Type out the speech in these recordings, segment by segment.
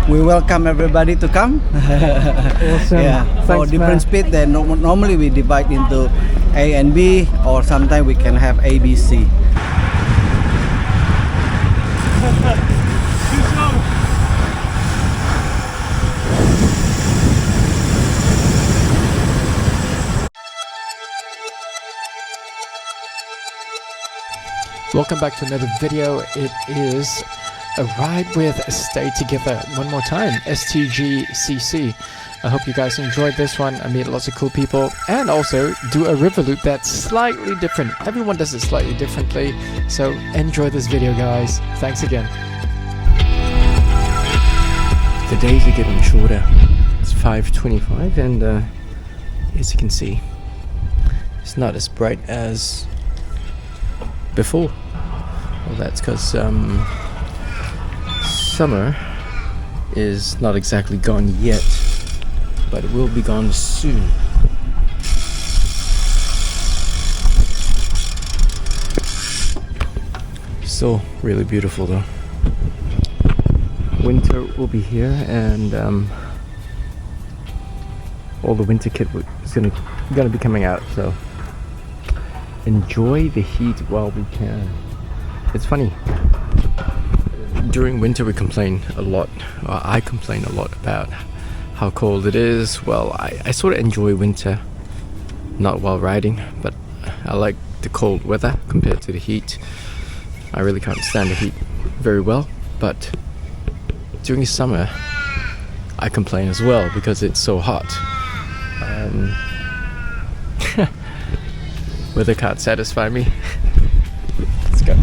we welcome everybody to come. Awesome. Yeah, for Thanks, different man. speed, then normally we divide into A and B, or sometimes we can have A, B, C. Welcome back to another video. It is a ride with Stay Together. One more time, STG CC. I hope you guys enjoyed this one. I meet lots of cool people and also do a river loop that's slightly different. Everyone does it slightly differently. So enjoy this video, guys. Thanks again. The days are getting shorter. It's 5:25 and as you can see, it's not as bright as before. Well, that's because summer is not exactly gone yet, but it will be gone soon. Still really beautiful though. Winter will be here, and all the winter kit is gonna be coming out, so enjoy the heat while we can. It's funny, during winter we complain a lot, or I complain a lot about how cold it is. Well, I sort of enjoy winter, not while riding, but I like the cold weather compared to the heat. I really can't stand the heat very well, but during summer I complain as well because it's so hot. Weather can't satisfy me. Let's go.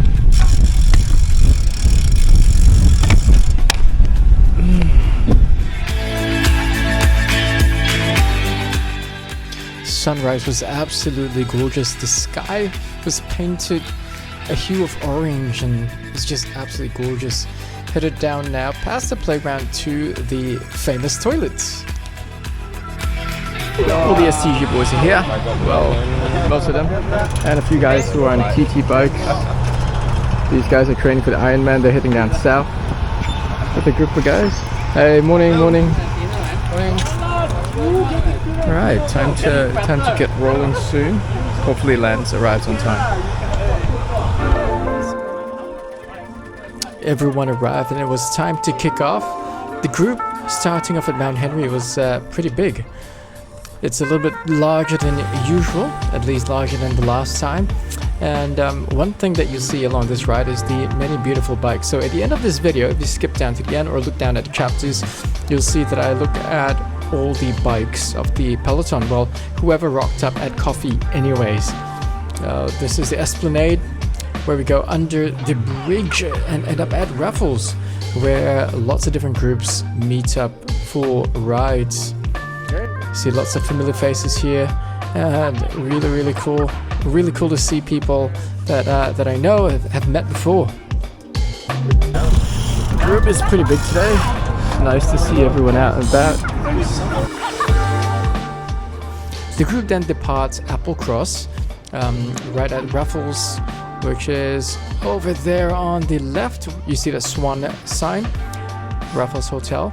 Sunrise was absolutely gorgeous. The sky was painted a hue of orange and it's just absolutely gorgeous. Headed down now past the playground to the famous toilets. All the STG boys are here. Well, most of them. And a few guys who are on TT bikes. These guys are training for the Ironman. They're heading down south with a group of guys. Hey, morning. Alright, time to get rolling soon. Hopefully Lance arrives on time. Everyone arrived and it was time to kick off. The group starting off at Mount Henry was pretty big. It's a little bit larger than usual, at least larger than the last time. And one thing that you see along this ride is the many beautiful bikes. So at the end of this video, if you skip down to the end or look down at the chapters, you'll see that I look at all the bikes of the Peloton. Well, whoever rocked up at coffee anyways. This is the Esplanade, where we go under the bridge and end up at Raffles, where lots of different groups meet up for rides. See lots of familiar faces here, and really cool. Really cool to see people that I know have met before. The group is pretty big today. Nice to see everyone out and about. The group then departs Applecross, right at Raffles, which is over there on the left. You see the Swan sign, Raffles Hotel,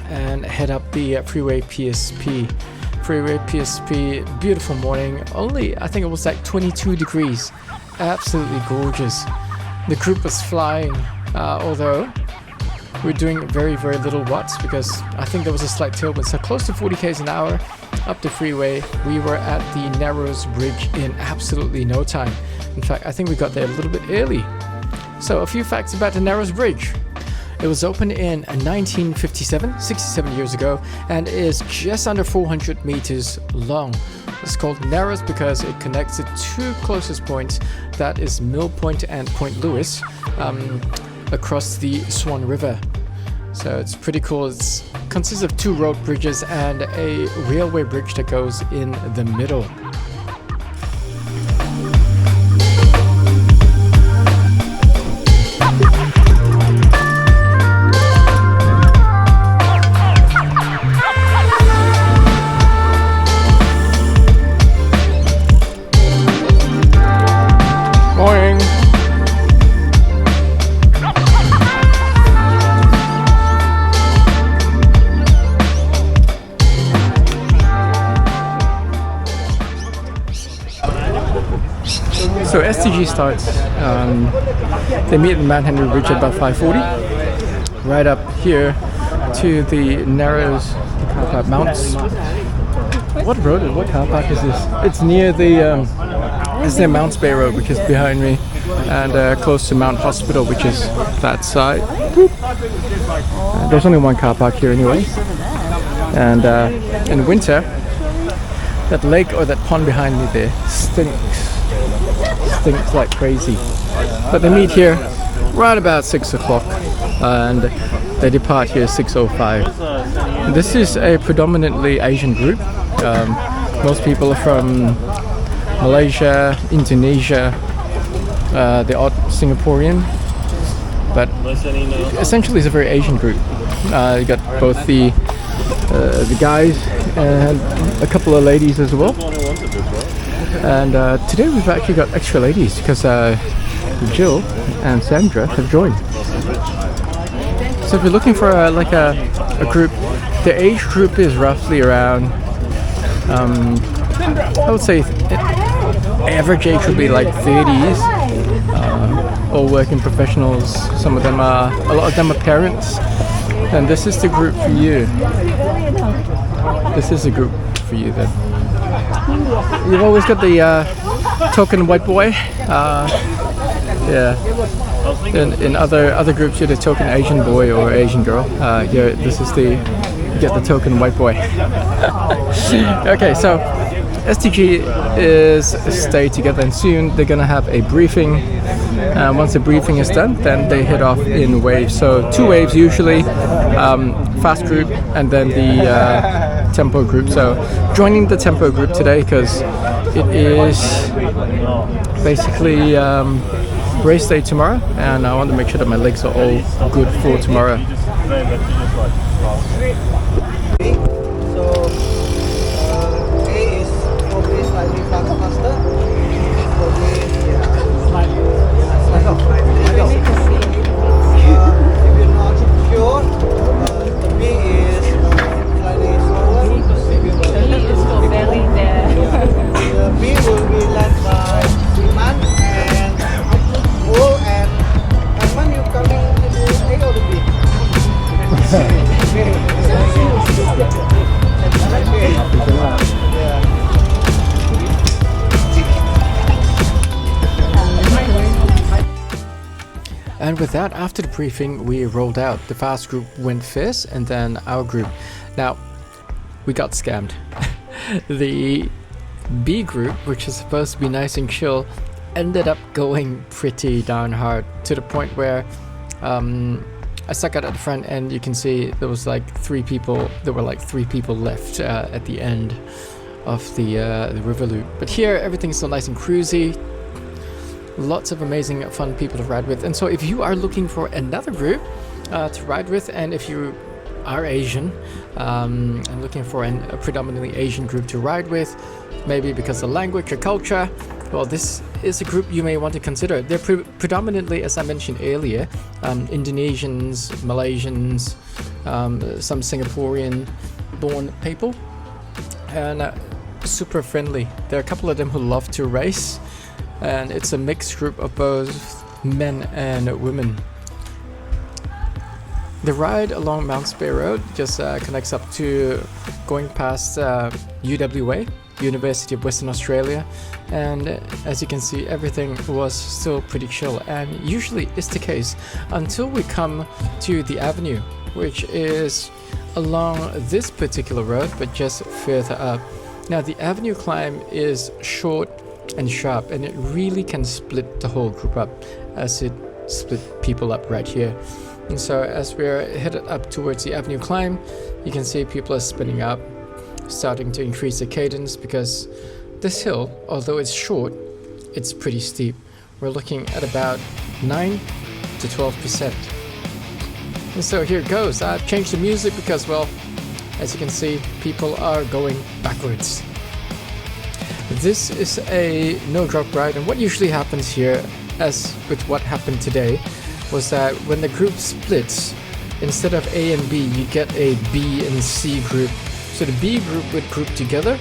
and head up the freeway PSP. Beautiful morning. Only, I think it was like 22 degrees. Absolutely gorgeous. The group was flying, although we're doing very little watts because I think there was a slight tailwind. So close to 40 km an hour up the freeway. We were at the Narrows Bridge in absolutely no time. In fact, I think we got there a little bit early. So a few facts about the Narrows Bridge. It was opened in 1957, 67 years ago, and is just under 400 meters long. It's called Narrows because it connects the two closest points, that is Mill Point and Point Lewis, across the Swan River. So it's pretty cool. It consists of two road bridges and a railway bridge that goes in the middle. So STG starts, they meet in Mount Henry Bridge at about 5:40. Right up here to the Narrows car park mounts. What car park is this? It's near the, it's near Mounts Bay Road, which is behind me, and close to Mount Hospital, which is that side. There's only one car park here anyway. And in winter, that lake or that pond behind me there stinks like crazy. But they meet here right about 6 o'clock and they depart here 6:05. This is a predominantly Asian group. Most people are from Malaysia, Indonesia, the odd Singaporean, but essentially it's a very Asian group. You got both the guys and a couple of ladies as well. And today we've actually got extra ladies because Jill and Sandra have joined. So if you're looking for a group, the age group is roughly around, I would say average age would be like 30s. All working professionals. A lot of them are parents. And this is the group for you. This is the group for you then. You've always got the token white boy. Yeah. In other groups, you're the token Asian boy or Asian girl. Here, you get the token white boy. Okay, so STG is stay together, and soon they're gonna have a briefing. Once the briefing is done, then they head off in waves. So 2 waves usually, fast group and then the tempo group. So joining the tempo group today because it is basically race day tomorrow, and I want to make sure that my legs are all good for tomorrow. So A is probably slightly faster. Probably if you're not sure, the B is slightly slower. The B will be led by Iman and Will, and Iman, you coming into A or the B? And with that, after the briefing, we rolled out. The fast group went first, and then our group. Now, we got scammed. The B group, which is supposed to be nice and chill, ended up going pretty darn hard to the point where I stuck out at the front, and you can see there was like 3 people. There were like 3 people left at the end of the Riverloop. But here, everything's so nice and cruisy. Lots of amazing, fun people to ride with. And so if you are looking for another group to ride with, and if you are Asian and looking for a predominantly Asian group to ride with, maybe because of language or culture, well, this is a group you may want to consider. They're predominantly, as I mentioned earlier, Indonesians, Malaysians, some Singaporean-born people, and super friendly. There are a couple of them who love to race, and it's a mixed group of both men and women. The ride along Mounts Bay Road just connects up to going past UWA, University of Western Australia, and as you can see, everything was still pretty chill, and usually is the case until we come to the avenue, which is along this particular road but just further up. Now the avenue climb is short and sharp, and it really can split the whole group up, as it split people up right here. And so as we're headed up towards the avenue climb, you can see people are spinning up, starting to increase the cadence, because this hill, although it's short, it's pretty steep. We're looking at about 9 to 12%. And so here it goes. I've changed the music because, well, as you can see, people are going backwards. This is a no-drop ride, and what usually happens here, as with what happened today, was that when the group splits, instead of A and B, you get a B and C group. So the B group would group together,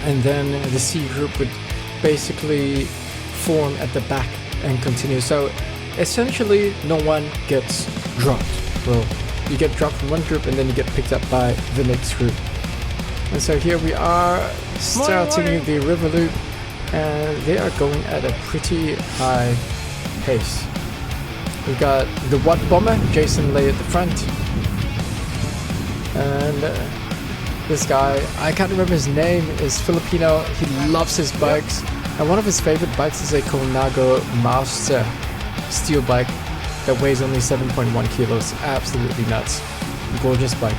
and then the C group would basically form at the back and continue. So essentially no one gets dropped. Well, you get dropped from one group and then you get picked up by the next group. And so here we are starting the Riverloop, and they are going at a pretty high pace. We've got the Watt Bomber, Jason Lay at the front, and this guy, I can't remember his name, is Filipino. He loves his bikes, and one of his favorite bikes is a Kona Master steel bike that weighs only 7.1 kilos. Absolutely nuts. Gorgeous bike.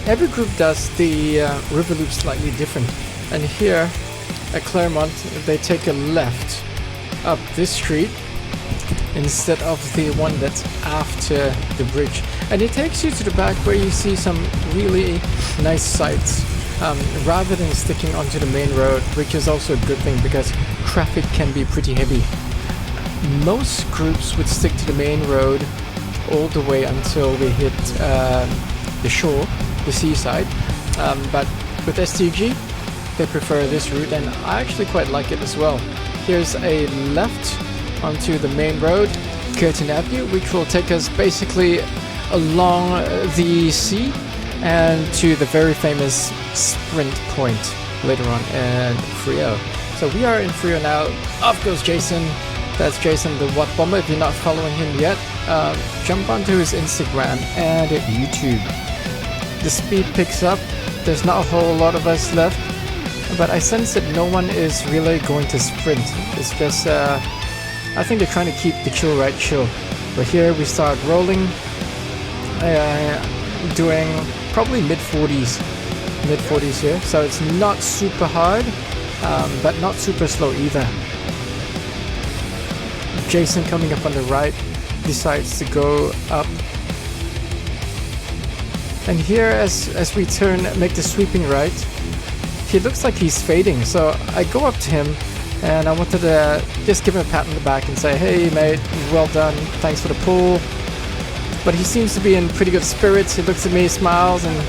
Every group does the Riverloop slightly different, and here at Claremont they take a left up this street instead of the one that's after the bridge, and it takes you to the back where you see some really nice sights, rather than sticking onto the main road, which is also a good thing because traffic can be pretty heavy. Most groups would stick to the main road all the way until we hit the shore, the seaside, but with STG they prefer this route, and I actually quite like it as well. Here's a left onto the main road, Curtin Avenue, which will take us basically along the sea and to the very famous sprint point later on in Frio. So we are in Frio now. Off goes Jason. That's Jason the Watt Bomber. If you're not following him yet, jump onto his Instagram and YouTube. The speed picks up. There's not a whole lot of us left, but I sense that no one is really going to sprint. It's just I think they're trying to keep the chill ride chill. But here we start rolling, doing probably mid-40s here. So it's not super hard, but not super slow either. Jason coming up on the right decides to go up. And here as we make the sweeping right, he looks like he's fading. So I go up to him and I wanted to just give him a pat on the back and say, hey mate, well done, thanks for the pull. But he seems to be in pretty good spirits. He looks at me, smiles, and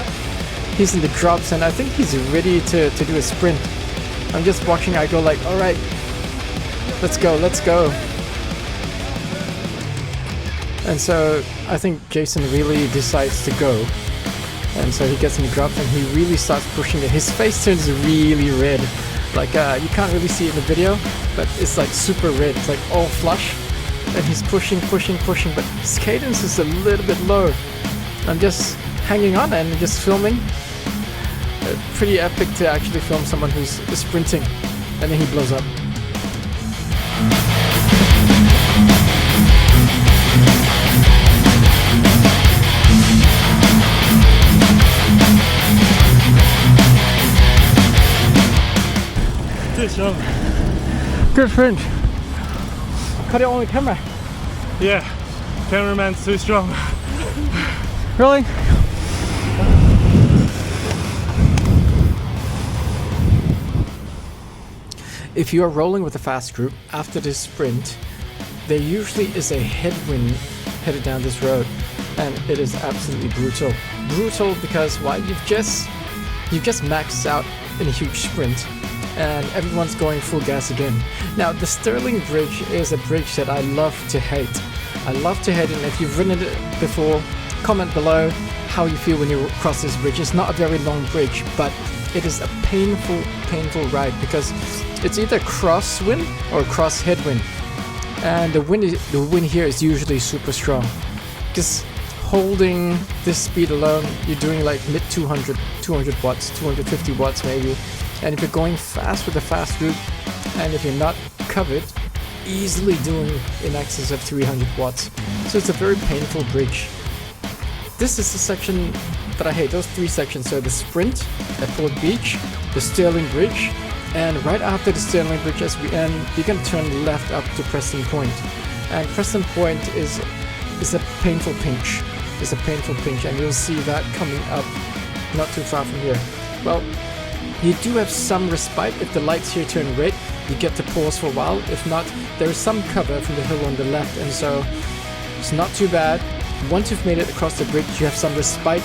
he's in the drops, and I think he's ready to do a sprint. I'm just watching, I go like, alright, let's go. And so I think Jason really decides to go. And so he gets in the drops and he really starts pushing it. His face turns really red. Like you can't really see it in the video, but it's like super red. It's like all flush. And he's pushing, but his cadence is a little bit low. I'm just hanging on and just filming. Pretty epic to actually film someone who's sprinting, and then he blows up. Too strong. Good sprint. Cut it on the camera. Yeah, cameraman's too strong. Really? If you are rolling with a fast group after this sprint, there usually is a headwind headed down this road, and it is absolutely brutal. Brutal because why? You've just maxed out in a huge sprint, and everyone's going full gas again. Now, the Stirling Bridge is a bridge that I love to hate. I love to hate it, and if you've ridden it before, comment below how you feel when you cross this bridge. It's not a very long bridge, but it is a painful ride because it's either crosswind or cross headwind, and the wind here is usually super strong. Just holding this speed alone, you're doing like mid 200 watts, 250 watts maybe. And if you're going fast with a fast group, and if you're not covered, easily doing in excess of 300 watts. So it's a very painful bridge. This is the section that I hate, those three sections. So the sprint at Port Beach, the Stirling Bridge, and right after the Stirling Bridge as we end, you're going to turn left up to Preston Point. And Preston Point is a painful pinch. It's a painful pinch, and you'll see that coming up not too far from here. Well, you do have some respite. If the lights here turn red, you get to pause for a while. If not, there is some cover from the hill on the left, and so it's not too bad. Once you've made it across the bridge, you have some respite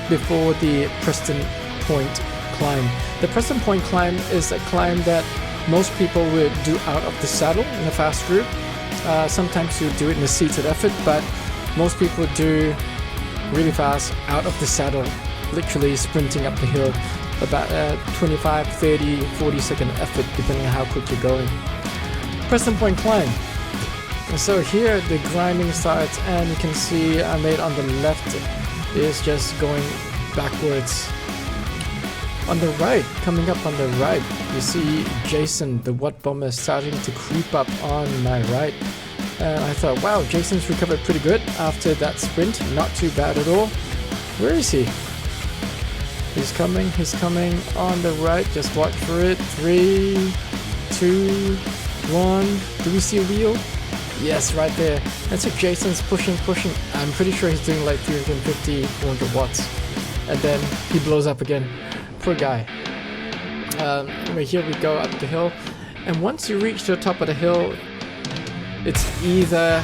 before the Preston Point climb. The Preston Point climb is a climb that Most people would do out of the saddle in a fast group. Sometimes you do it in a seated effort, but most people do really fast out of the saddle, literally sprinting up the hill, about 25, 30, 40 second effort depending on how quick you're going. Preston Point climb. And so here the grinding starts, and you can see I made on the left is just going backwards. On the right, coming up on the right, you see Jason, the Watt Bomber, starting to creep up on my right. And I thought, wow, Jason's recovered pretty good after that sprint. Not too bad at all. Where is he? He's coming on the right. Just watch for it. 3, 2, 1. Do we see a wheel? Yes, right there. And so Jason's pushing. I'm pretty sure he's doing like 350, 400 watts. And then he blows up again. Poor guy. Anyway, here we go up the hill. And once you reach the top of the hill, it's either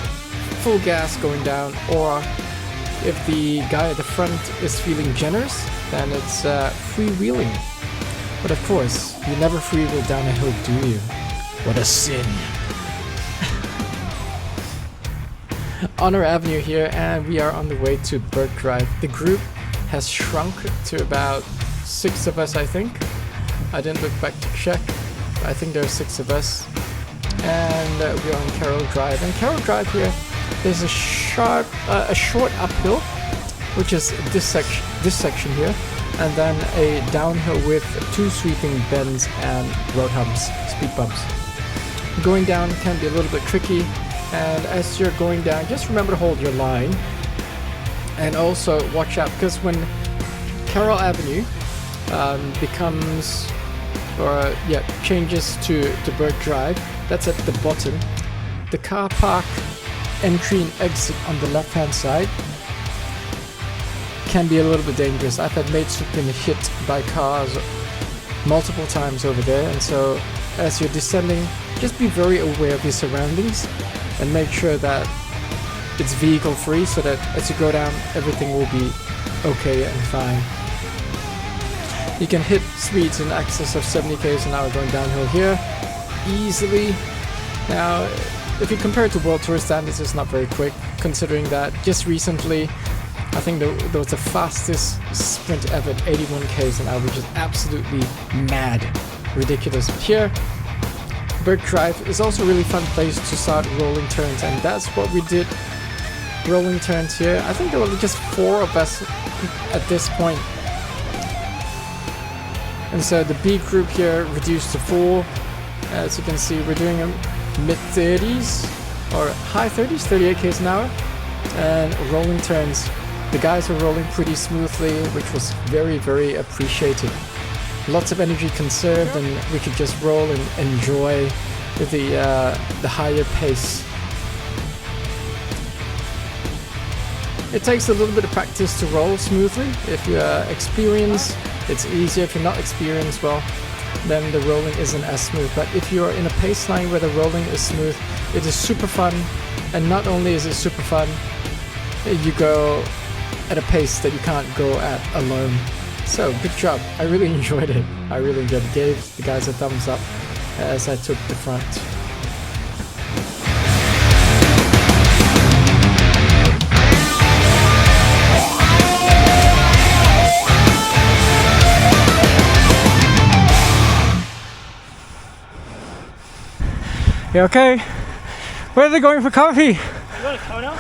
full gas going down, or if the guy at the front is feeling generous, then it's freewheeling. But of course, you never freewheel down a hill, do you? What a sin. Honor Avenue here, and we are on the way to Burke Drive. The group has shrunk to about 6 of us, I think. I didn't look back to check, but I think there are 6 of us. And we're on Carroll Drive. And Carroll Drive here, there's a short uphill, which is this section here, and then a downhill with 2 sweeping bends and road humps, speed bumps. Going down can be a little bit tricky, and as you're going down, just remember to hold your line, and also watch out, because when Carroll Avenue changes to Burke Drive, that's at the bottom. The car park entry and exit on the left hand side can be a little bit dangerous. I've had mates who've been hit by cars multiple times over there, and so as you're descending, just be very aware of your surroundings and make sure that it's vehicle free, so that as you go down, everything will be okay and fine. You can hit speeds in excess of 70 km an hour going downhill here easily. Now, if you compare it to World Tour standards, it's not very quick, considering that just recently, I think there was the fastest sprint ever at 81 km an hour, which is absolutely mad, ridiculous. But here, Burke Drive is also a really fun place to start rolling turns, and that's what we did. Rolling turns here. I think there were just 4 of us at this point. And so the B group here reduced to 4. As you can see, we're doing a mid-30s or high 30s, 38 km an hour, and rolling turns. The guys were rolling pretty smoothly, which was very, very appreciated. Lots of energy conserved, and we could just roll and enjoy the higher pace. It takes a little bit of practice to roll smoothly. If you're experienced, it's easier. If you're not experienced, well, then the rolling isn't as smooth. But if you're in a pace line where the rolling is smooth, it is super fun. And not only is it super fun, you go at a pace that you can't go at alone. So good job. I really enjoyed it. I really enjoyed it. Gave the guys a thumbs up as I took the front. You okay? Where are they going for coffee? We're going to Kona.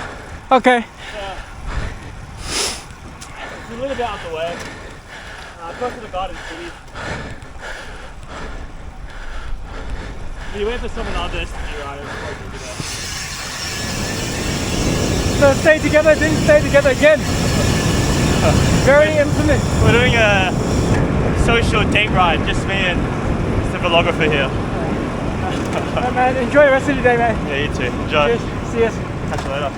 Okay. It's a little bit out the way. Close to the Garden City. You wait for someone others to be riders before you do that. So stay together, didn't stay together again. Very intimate. We're doing a social date ride, just me and the Velographer here. Right, man, enjoy the rest of your day, man. Yeah, you too. Enjoy. Cheers. See ya. Catch you later.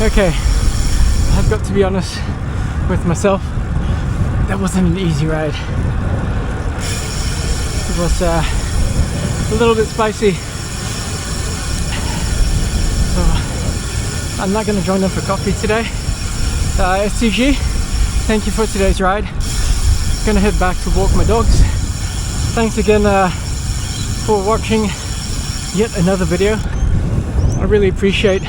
Okay, I've got to be honest with myself. That wasn't an easy ride. was a little bit spicy. So I'm not gonna join them for coffee today. STG, thank you for today's ride. Gonna head back to walk my dogs. Thanks again for watching yet another video. I really appreciate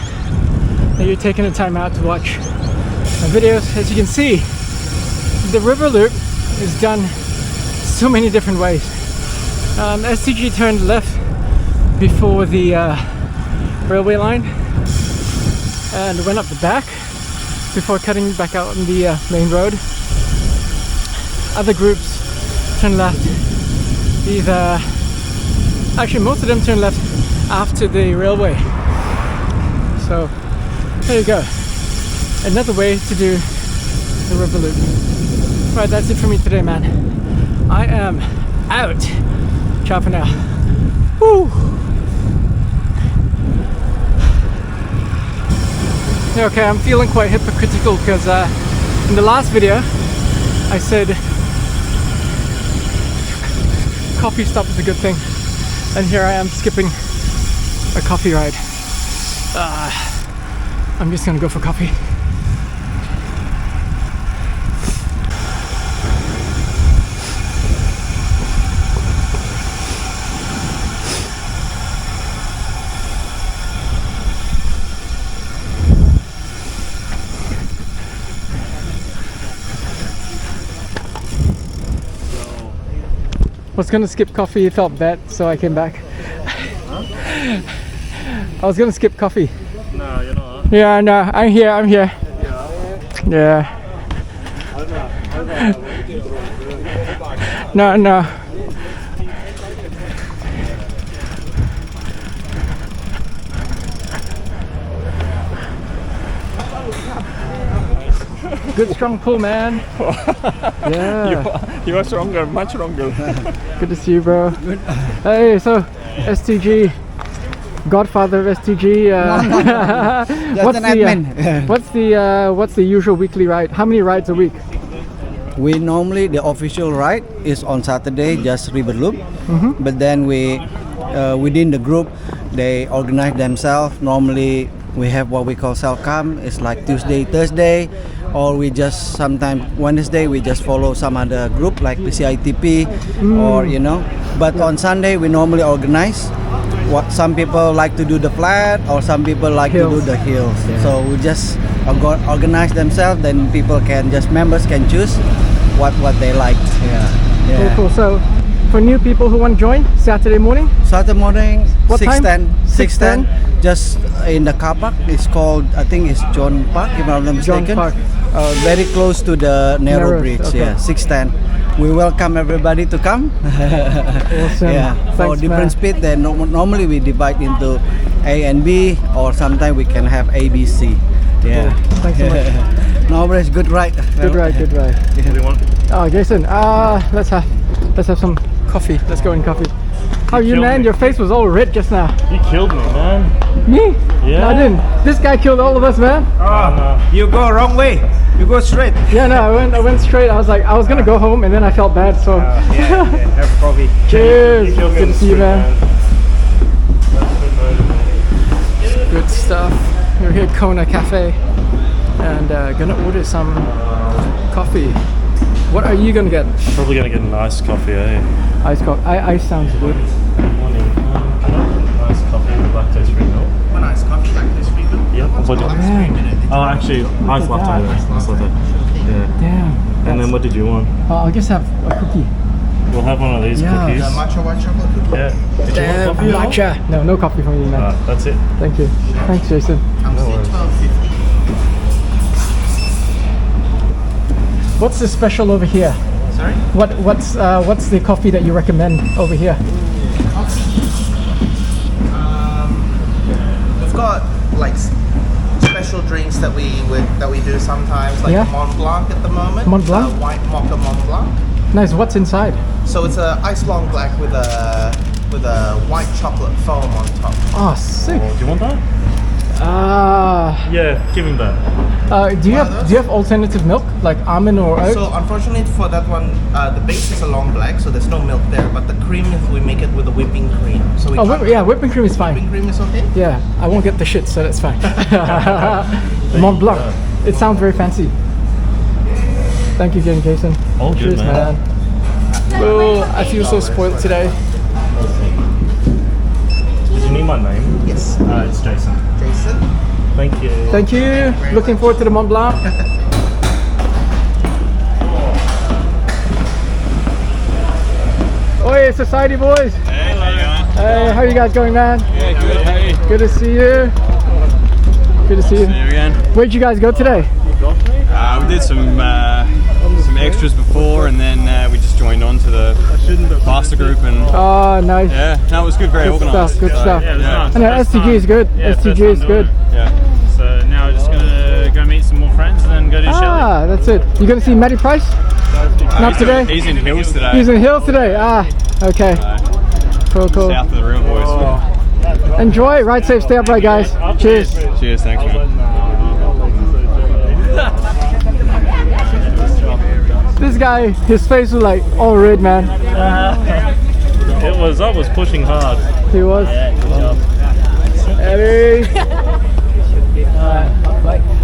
that you're taking the time out to watch my videos. As you can see, the Riverloop is done so many different ways. STG turned left before the railway line and went up the back before cutting back out on the main road. Other groups turn left either, actually most of them turn left after the railway. So there you go, another way to do the Riverloop. Right, that's it for me today, man. I am out. Ciao for now. Woo. Okay, I'm feeling quite hypocritical because in the last video I said coffee stop is a good thing, and here I am skipping a coffee ride. I'm just gonna go for coffee. I was gonna skip coffee, it felt bad, so I came back. Huh? I was gonna skip coffee. No, you're not. Yeah, no, I'm here. Yeah. No. Good strong pull, man. Yeah. You are stronger, much stronger. Good to see you, bro. Hey, so STG, godfather of STG. What's the usual weekly ride? How many rides a week? We normally, the official ride is on Saturday, just Riverloop. But then we, within the group, they organize themselves. Normally we have what we call self-cam. It's like Tuesday, Thursday, or we just sometimes Wednesday we just follow some other group like the CITP, or you know. But on Sunday we normally organize. What some people like to do the flat, or some people like Hills. to do the hills. Yeah. So we just organize themselves. Then people can just members can choose what they like. Yeah. Cool. So for new people who want to join, Saturday morning. Saturday morning, What time? 6:10, just in the car park. It's called, I think it's John Park, if I'm not mistaken. John Park. Very close to the narrow Narrows, bridge. okay. Yeah, 6:10. We welcome everybody to come. Awesome. Yeah, for Thanks, different man. speed. Then normally we divide into A and B, or sometimes we can have A, B, C. Yeah. Cool. Thanks so much. No, but it's good ride. Good ride. What do you want? Oh, Jason, let's have some coffee. Let's go in coffee. How are you, killed man? me. Your face was all red just now. You killed me, man. Me? Yeah. No, I didn't. This guy killed all of us, man. No. You go wrong way. You go straight. Yeah, no, I went straight. I was like, I was gonna go home, and then I felt bad. So, Yeah, have coffee. cheers. You killed me Good on to the see you, street, man. That's a good motive. Good stuff. We're here at Kona Cafe, and gonna order some coffee. What are you gonna get? Probably gonna get a nice coffee, eh? Ice coffee. Ice sounds good. Morning. Can I get a nice coffee with lactose-free milk? One ice coffee, lactose-free milk. Yep. What do you Man, Oh, actually, ice Look at latte. that. Nice latte. Yeah. damn. And then what did you want? I'll just have a cookie. We'll have one of these Yeah. cookies. Matcha white chocolate cookie. Yeah. Did you want coffee? Matcha. No coffee for me, man. Alright, that's it. Thank you. Thanks, Jason. I'm No saying worries. 12.50. What's the special over here? Sorry? What's the coffee that you recommend over here? We've got like special drinks that we do sometimes, like Yeah. Mont Blanc at the moment. Mont Blanc? White mocha Mont Blanc. Nice. What's inside? So it's a ice long black with a white chocolate foam on top. Oh, sick. Oh, do you want that? Ah. Yeah, giving birth. Do you have alternative milk like almond or oat? So unfortunately for that one, the base is a long black, so there's no milk there. But the cream, we make it with the whipping cream. So we Whipping cream is fine. whipping cream is okay. Yeah, I won't get the shit, so that's fine. Mont Blanc. It sounds very fancy. Thank you again, Jason. All good, Cheers, man. Oh, I feel so spoiled today. Did you need my name? Yes. It's Jason. Jason. Thank you. Thank you. Looking forward to the Mont Blanc. Oi, Society boys. Hey, how you going? Hey, how you guys going, man? Yeah, good. How are you? Good to see you. Good to see you. See you again. Where'd you guys go today? We did some extras before, and then we just joined on to the pasta group, and Oh, nice. yeah, no, it was good. Very Good organised. stuff, good stuff. Yeah, it was nice. I know First STG is time. good. Yeah, STG first time is doing good. it. Yeah. So now we're just gonna go meet some more friends and then go to Shelley. Ah, that's it. You gonna see Matty Price? Not today? He's in Hills today. He's in Hill today. Ah, okay. Cool, cool. South of the real boys. Enjoy. Ride safe. Stay upright, guys. Cheers. Cheers, thanks, man. This guy, his face was like all red, man. I was pushing hard. He was. Good job. Eddie.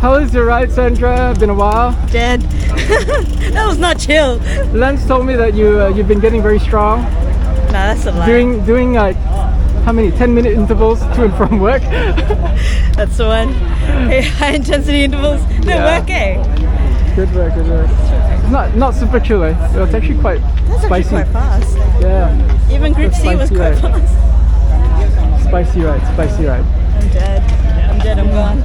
How is your ride, Sandra? Been a while. Dead. That was not chill. Lance told me that you've been getting very strong. Nah, that's a lie. Doing like how many 10-minute intervals to and from work. That's the one. High intensity intervals. No Yeah. work, eh? Good work, good work. It's not super chill, eh? It's actually quite That's actually spicy. quite fast. Yeah, Even group C was spicy quite ride. fast. spicy ride, spicy ride. I'm dead. I'm gone.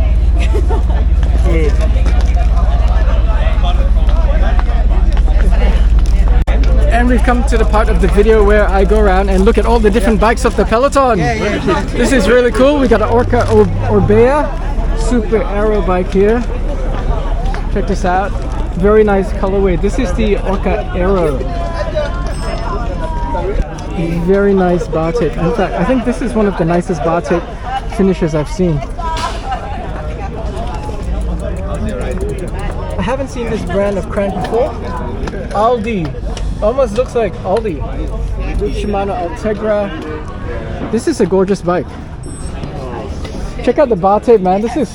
And we've come to the part of the video where I go around and look at all the different bikes of the Peloton. This is really cool. We got an Orca Orbea Super Aero bike here. Check this out. Very nice colorway. This is the Orca Aero. Very nice bar tape. In fact, I think this is one of the nicest bar tape finishes I've seen. I haven't seen this brand of crank before. Aldi. Almost looks like Aldi. Shimano Ultegra. This is a gorgeous bike. Check out the bar tape, man. This is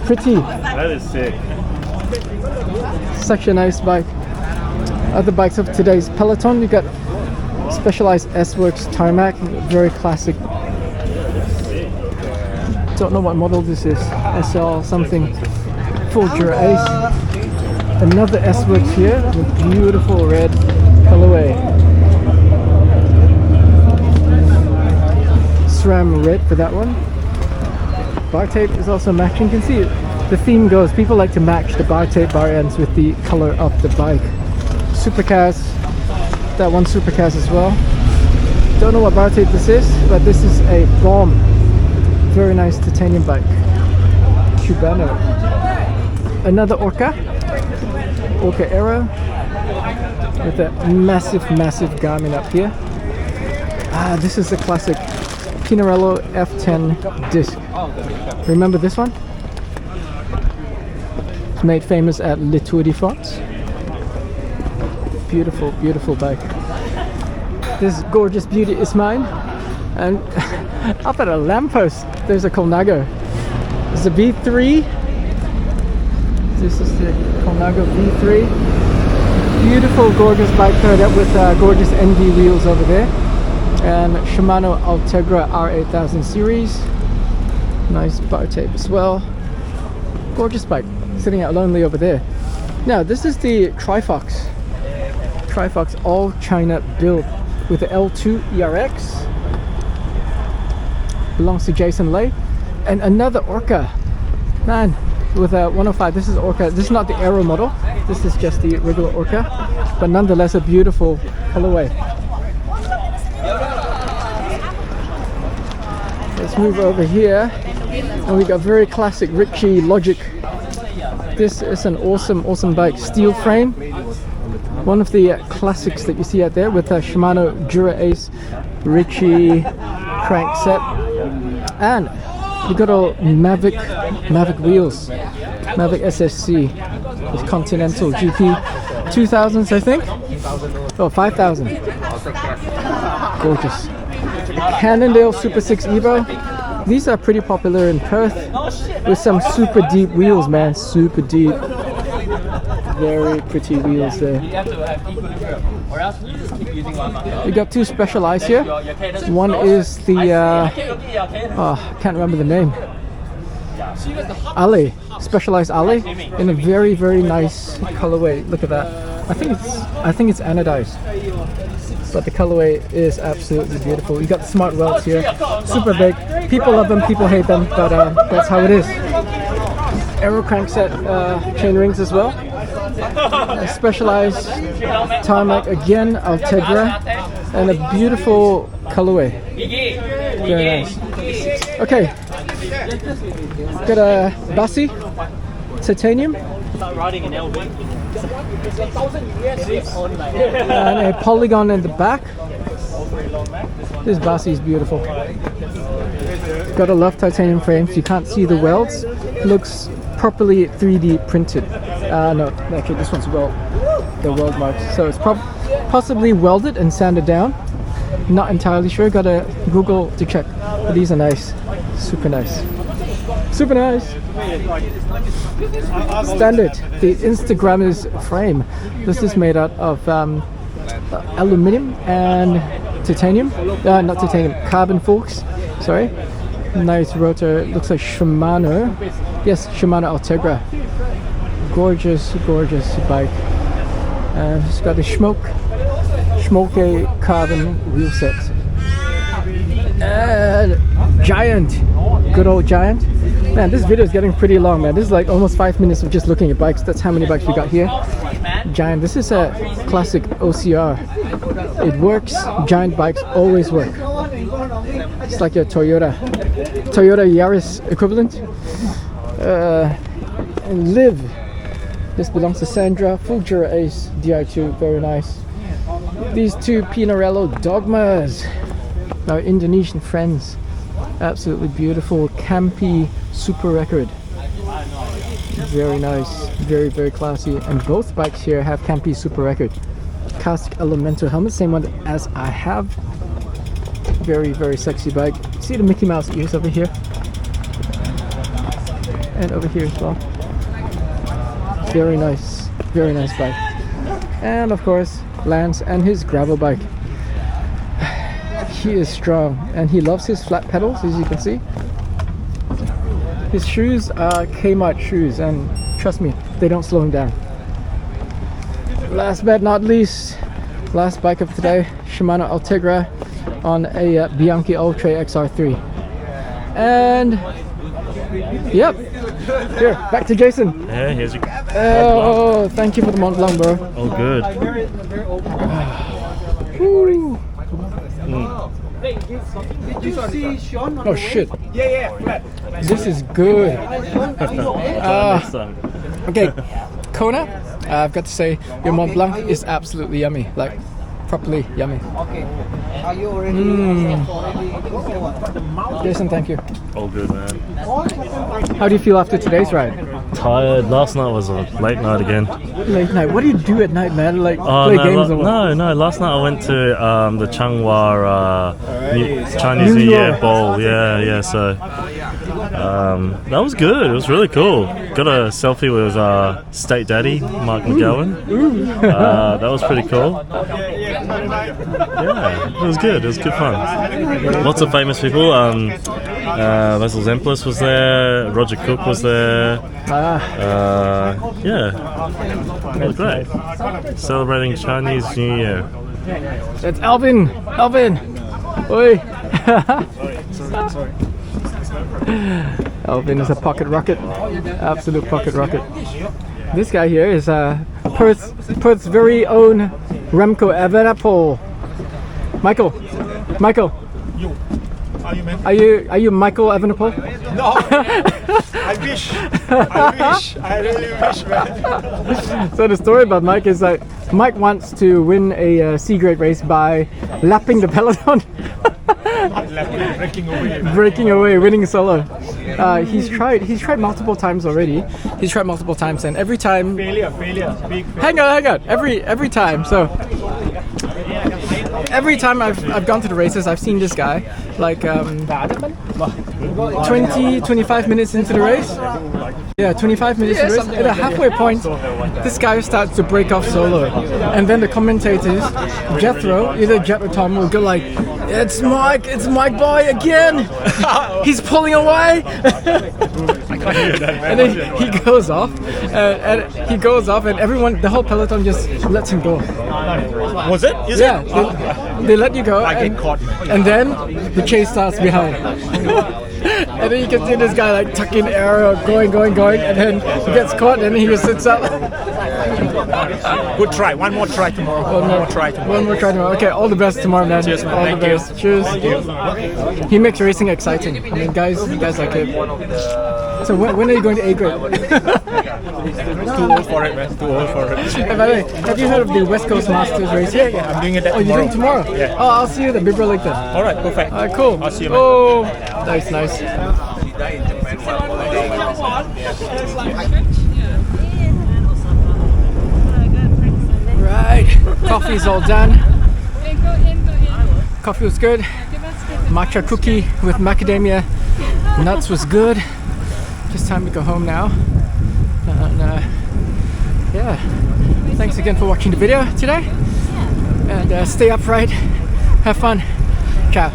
pretty. That is sick. Such a nice bike. Other bikes of today's Peloton, you got Specialized S-Works Tarmac, very classic. Don't know what model this is. SL something. Full Dura Ace. Another S-Works here with beautiful red colorway. SRAM red for that one. Bar tape is also matching. You can see it. The theme goes, people like to match the bar tape bar ends with the color of the bike. Supercars, that one Supercars as well. Don't know what bar tape this is, but this is a bomb. Very nice titanium bike. Cubano. Another Orca Aero with a massive Garmin up here. Ah, this is a classic Pinarello F10 disc. Remember this one? It's made famous at Le Tour de France. Beautiful, beautiful bike. This gorgeous beauty is mine. And up at a lamppost, there's a Colnago. It's a V3. This is the Colnago V3. Beautiful, gorgeous bike paired up with gorgeous NV wheels over there. And Shimano Ultegra R8000 series. Nice bar tape as well. Gorgeous bike, sitting out lonely over there. Now, this is the Trifox. Trifox all China build with the L2 ERX. Belongs to Jason Lay. And another Orca. Man, with a 105. This is Orca. This is not the Aero model. This is just the regular Orca. But nonetheless, a beautiful colorway. Let's move over here. And we got very classic Ritchie Logic. This is an awesome bike. Steel frame. One of the classics that you see out there with a Shimano Dura Ace Ritchie crank set. And We got all Mavic wheels, Mavic SSC, with Continental GP 2000s, I think. Oh, 5000. Gorgeous. Cannondale Super 6 Evo. These are pretty popular in Perth with some super deep wheels, man. Super deep. Very pretty wheels there. We got two Specialized here. One is the I can't remember the name. Ale, Specialized Ale, in a very, very nice colorway. Look at that. I think it's anodized, but the colorway is absolutely beautiful. You got the smart welds here, super big. People love them, people hate them, but that's how it is. Aero crankset chain rings as well. Specialized tarmac again, Altegra, and a beautiful colorway. Very nice. Okay, got a Bassi titanium and a polygon in the back. This Bassi is beautiful. Got a Love titanium frame, so you can't see the welds. Looks properly 3D printed. No, okay, this one's the weld marks. So it's possibly welded and sanded down. Not entirely sure. Gotta Google to check. But these are nice. Super nice. Super nice. Standard. The Instagrammers frame. This is made out of aluminium and titanium. Not titanium. Carbon forks. Sorry. Nice rotor. Looks like Shimano. Yes, Shimano Altegra. Gorgeous, gorgeous bike. And it's got a Schmoke carbon wheel set. And Giant, good old Giant. Man, this video is getting pretty long, man. This is like almost 5 minutes of just looking at bikes. That's how many bikes we got here. Giant, this is a classic OCR. It works. Giant bikes always work. It's like a Toyota Yaris equivalent. And Liv. This belongs to Sandra. Full Dura Ace Di2, very nice. These two Pinarello Dogmas, our Indonesian friends. Absolutely beautiful, campy super record. Very nice, very, very classy. And both bikes here have campy super record. Cast Elemental helmet, same one as I have. Very, very sexy bike. See the Mickey Mouse ears over here? And over here as well. Very nice bike. And of course, Lance and his gravel bike. He is strong and he loves his flat pedals, as you can see. His shoes are Kmart shoes, and trust me, they don't slow him down. Last but not least, last bike of today, Shimano Altegra on a Bianchi Ultra XR3. And yep, here, back to Jason. Yeah, here's your Oh, thank you for the Mont Blanc, bro. Oh, good. Woo. Oh shit. This is good. Okay, Kona, I've got to say your Mont Blanc is absolutely yummy. Like, properly yummy. Jason, thank you. All good, man. How do you feel after today's ride? Tired. Last night was a late night again. Late night? What do you do at night, man? Like, play games or what? No. Last night I went to the Changhua Chinese New Year Bowl. Yeah. So that was good. It was really cool. Got a selfie with State Daddy Mark McGowan. That was pretty cool. Yeah, it was good. It was good fun. Lots of famous people. Basil Zemplis was there. Roger Cook was there. Yeah, it was great. Celebrating Chinese New Year. It's Alvin. Oi. Sorry. Alvin is a pocket rocket. Absolute pocket rocket. This guy here is Perth's very own Remco Evenepoel. Michael. Are you Michael Evenepoel? No, I wish. I really wish, man. So the story about Mike is that Mike wants to win a C grade race by lapping the peloton. Breaking away, winning solo. He's tried multiple times already. He's tried multiple times, and every time. Failure, big failure. Hang on. Every time. So every time I've gone to the races, I've seen this guy like 25 minutes into the race. Yeah, 25 minutes into the race. At a halfway point, this guy starts to break off solo, and then the commentators, Jethro, either Jet or Tom, will go like, "It's Mike boy again. He's pulling away." And then he goes off, and everyone, the whole peloton just lets him go. Was it? Is Yeah, it? they let you go, I get caught. and then the chase starts behind. And then you can see this guy like tucking arrow, going, and then he gets caught, and then he just sits up. Good try. One more try tomorrow. One more try tomorrow. Okay, all the best tomorrow, man. Cheers, man. All Thank the you. best. Cheers. He makes racing exciting. I mean, guys like him. So when are you going to A grade? Too old for it, man. Too old for it. Hey, by the way, have you heard of the West Coast Masters race? Yeah, I'm doing it Oh, you're doing tomorrow? Yeah. Oh, I'll see you at the Big Brother Lake then. All right, perfect. Alright, cool. I'll see you, man. Oh, nice. Right, coffee's all done. Coffee was good. Matcha cookie with macadamia nuts was good. Just time to go home now. And yeah, thanks again for watching the video today. And stay upright, have fun. Ciao.